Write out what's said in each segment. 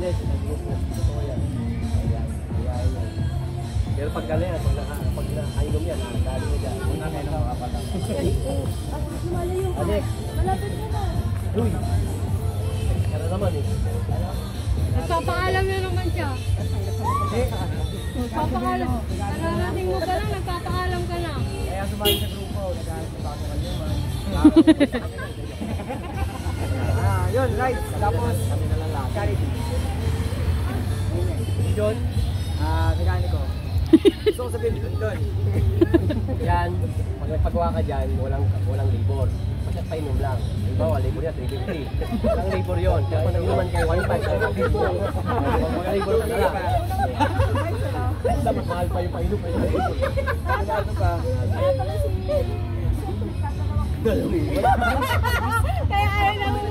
Yes, totoo yan. Ayan. Pero pag gano'n, pag nakainom yan, dali mo dyan. Una kayo na mga patang. Malayo ka. Alex. Malapit ka na. Uy. Kaya naman eh. Nagpapaalam na naman siya. Nagpapaalam. Nararating mo pa lang, nagpapaalam ka na. Kaya sumali sa grupo, nag-aaral sa baka kanya man. Yun, right. Tapos, kami na lang lahat. Charity. John, mekaniko. Gusto ko sabihin doon. Yan, pag nagpagawa ka dyan, walang labor. Basta painom lang. Halimbawa, labor yan, 350. Walang labor yun. Kaya kung nag-inuman kayo, 1.5. Mga labor ka na lang. Dapat mahal pa yung painom. Ano pa? Kaya ayaw naman.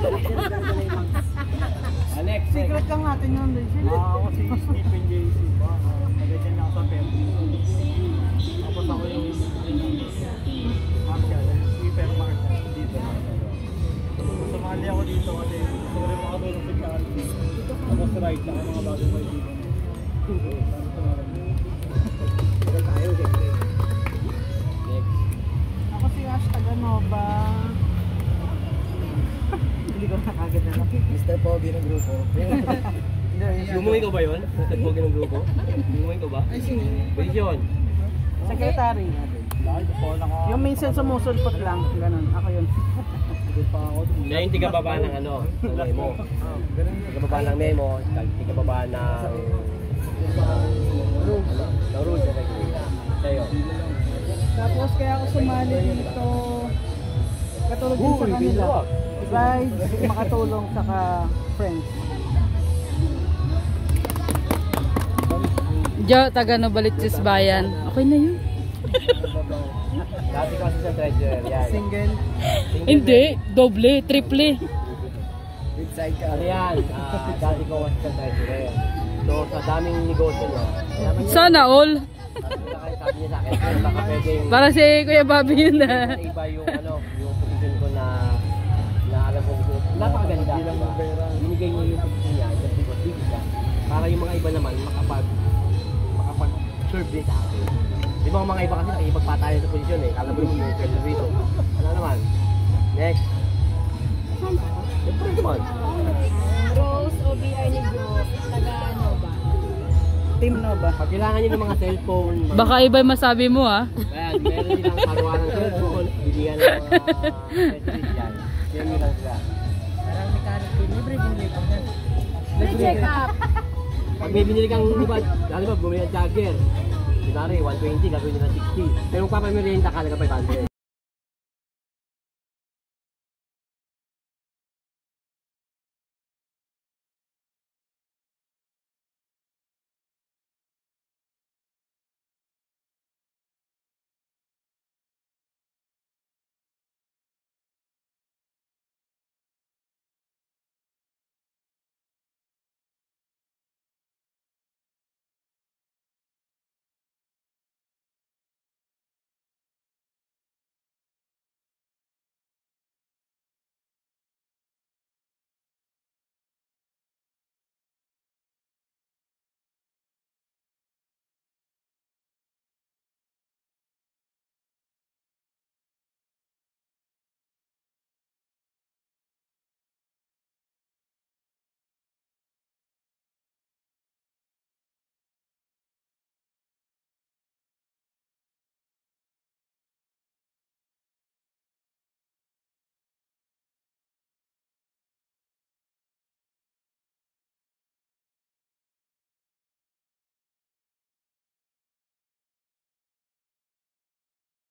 Next. Secret lang natin yun. Ako si Stephen JC. Nagagyan ako sa Pembo. Tapos ako yung Marshall. Sweeper Marshall. Dito. Sumali ako dito kasi gusto ko rin makatulong sa charity. Tapos ride lang ang mga bagong kaibigan. Tayo, siyempre. Next. Ako si Hashtag Anova. Hindi ko nakagad na lang. Mr. Pogi ng grupo. Lumuwi ko ba yun? Mr. Pogi ng grupo? Lumuwi ko ba? Ay, sino? Vision. Secretary. Yung minsan sumusulpot lang. Ganun. Ako yun. Siya yung tiga-baba ng ano, ng memo. Tiga-baba ng memo, tiga-baba ng rules and regulation. Sa'yo. Tapos kaya ako sumali dito. Katulog din sa kanila. Besides, makatulong saka friends. Jo, taga Novaliches Bayan. Okay na yun. Dati ko assistant treasurer, yan. Single. Hindi, doble, triple. With sidecar. Ano yan? Dati ko assistant treasurer. So, sa daming negosyo niya. Sana all. Sabi niya sa akin, baka pwedeng Para si Kuya Bobby yun na. iba yung ano, yung position ko na alam ko napakaganda. Binigay niya yung position niya just because big siya. Para yung mga iba naman makapag-serve din sa akin. Di ba mga iba kasi nakikipagpatayan sa posisyon eh. Alam mo yung pwede rito. Ano naman? Next. Siyempre naman. Rose OBI ni Bro, taga Nova. Team Nova. Pag kailangan niyo ng mga cellphone, Baka iba masabi mo ha. kaya meron nilang karuha ng cellphone, bilihan ng mga accessories yan. Yan nyo lang sila. Parang mechanic din. Libre binili ko yan. Check up. Pag may binili kang, di ba, bumili ng charger. Kunwari, 120, gagawin nila 60. Pero kung papamerienda ka, naga 500.